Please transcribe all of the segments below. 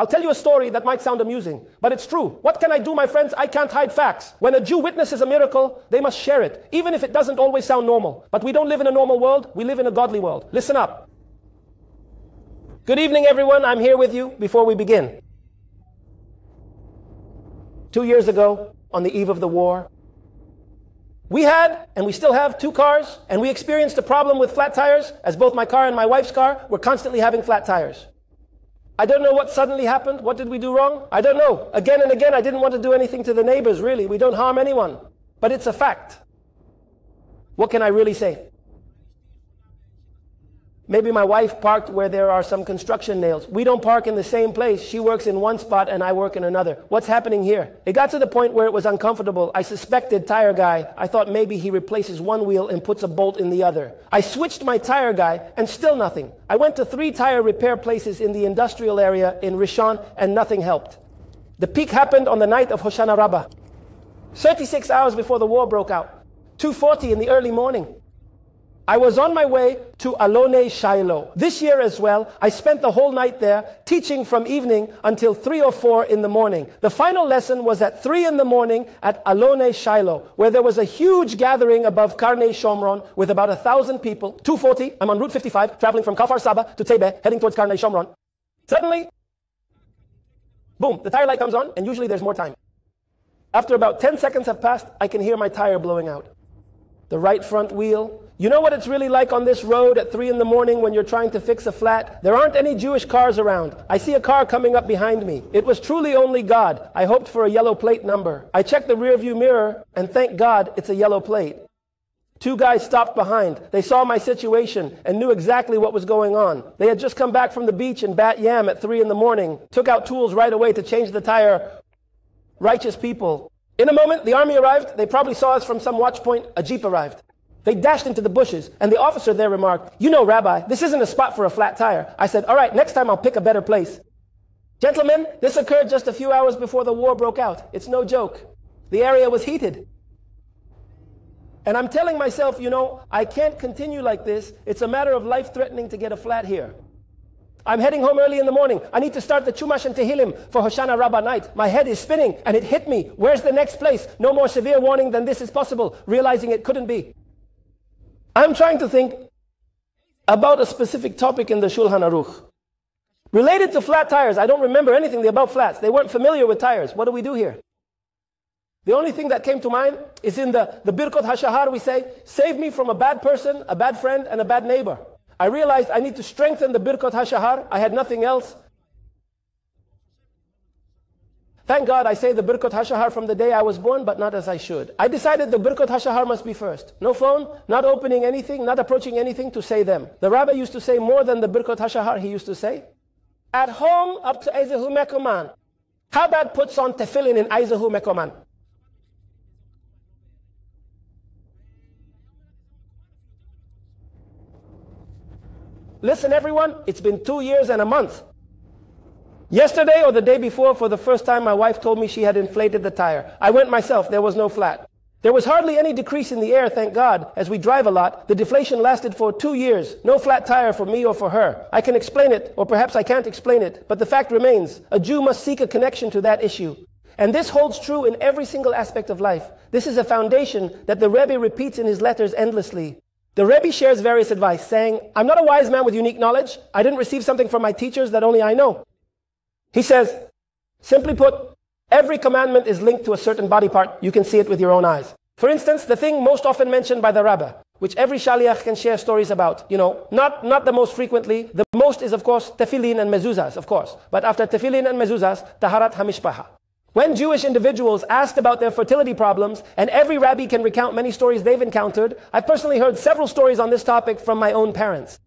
I'll tell you a story that might sound amusing, but it's true. What can I do, my friends? I can't hide facts. When a Jew witnesses a miracle, they must share it, even if it doesn't always sound normal. But we don't live in a normal world, we live in a godly world. Listen up. Good evening, everyone. I'm here with you before we begin. 2 years ago, on the eve of the war, we had, and we still have, 2 cars, and we experienced a problem with flat tires, as both my car and my wife's car were constantly having flat tires. I don't know what suddenly happened. What did we do wrong? I don't know. Again and again, I didn't want to do anything to the neighbors, really. We don't harm anyone. But it's a fact. What can I really say? Maybe my wife parked where there are some construction nails. We don't park in the same place. She works in one spot and I work in another. What's happening here? It got to the point where it was uncomfortable. I suspected tire guy. I thought maybe he replaces one wheel and puts a bolt in the other. I switched my tire guy and still nothing. I went to 3 tire repair places in the industrial area in Rishon and nothing helped. The peak happened on the night of Hoshana Rabbah. 36 hours before the war broke out. 2:40 in the early morning. I was on my way to Alon Shiloh. This year as well, I spent the whole night there teaching from evening until 3 or 4 in the morning. The final lesson was at 3 in the morning at Alon Shiloh, where there was a huge gathering above Karnei Shomron with about 1,000 people. 2:40, I'm on Route 55, traveling from Kfar Saba to Tebe, heading towards Karnei Shomron. Suddenly, boom, the tire light comes on, and usually there's more time. After about 10 seconds have passed, I can hear my tire blowing out. The right front wheel. You know what it's really like on this road at 3 in the morning when you're trying to fix a flat? There aren't any Jewish cars around. I see a car coming up behind me. It was truly only God. I hoped for a yellow plate number. I checked the rearview mirror, and thank God it's a yellow plate. 2 guys stopped behind. They saw my situation and knew exactly what was going on. They had just come back from the beach in Bat Yam at 3 in the morning, took out tools right away to change the tire. Righteous people. In a moment, the army arrived. They probably saw us from some watch point. A jeep arrived. They dashed into the bushes, and the officer there remarked, "You know, Rabbi, this isn't a spot for a flat tire." I said, "All right, next time I'll pick a better place." Gentlemen, this occurred just a few hours before the war broke out. It's no joke. The area was heated. And I'm telling myself, you know, I can't continue like this. It's a matter of life-threatening to get a flat here. I'm heading home early in the morning. I need to start the Chumash and Tehillim for Hoshana Rabbah night. My head is spinning, and it hit me. Where's the next place? No more severe warning than this is possible, realizing it couldn't be. I'm trying to think about a specific topic in the Shulchan Aruch. Related to flat tires, I don't remember anything about flats. They weren't familiar with tires. What do we do here? The only thing that came to mind is in the Birkot HaShahar we say, "Save me from a bad person, a bad friend, and a bad neighbor." I realized I need to strengthen the Birkot HaShahar. I had nothing else. Thank God I say the Birkot HaShahar from the day I was born, but not as I should. I decided the Birkot HaShahar must be first. No phone, not opening anything, not approaching anything to say them. The rabbi used to say more than the Birkot HaShahar. He used to say, "At home, up to Eizehu Mekoman." How about puts on tefillin in Eizehu Mekoman? Listen, everyone, it's been 2 years and a month. Yesterday or the day before, for the first time, my wife told me she had inflated the tire. I went myself. There was no flat. There was hardly any decrease in the air, thank God. As we drive a lot, the deflation lasted for 2 years. No flat tire for me or for her. I can explain it, or perhaps I can't explain it, but the fact remains, a Jew must seek a connection to that issue. And this holds true in every single aspect of life. This is a foundation that the Rebbe repeats in his letters endlessly. The Rebbe shares various advice, saying, "I'm not a wise man with unique knowledge. I didn't receive something from my teachers that only I know." He says, simply put, every commandment is linked to a certain body part. You can see it with your own eyes. For instance, the thing most often mentioned by the rabbi, which every shaliach can share stories about, not the most frequently. The most is, of course, tefillin and mezuzahs, of course. But after tefillin and mezuzahs, taharat hamishpaha. When Jewish individuals asked about their fertility problems, and every rabbi can recount many stories they've encountered, I've personally heard several stories on this topic from my own parents.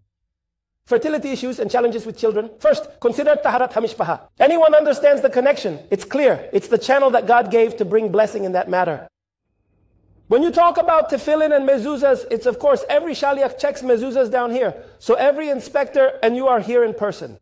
Fertility issues and challenges with children. First, consider taharat hamishpaha. Anyone understands the connection. It's clear. It's the channel that God gave to bring blessing in that matter. When you talk about tefillin and mezuzahs, it's of course every shaliach checks mezuzahs down here. So every inspector, and you are here in person.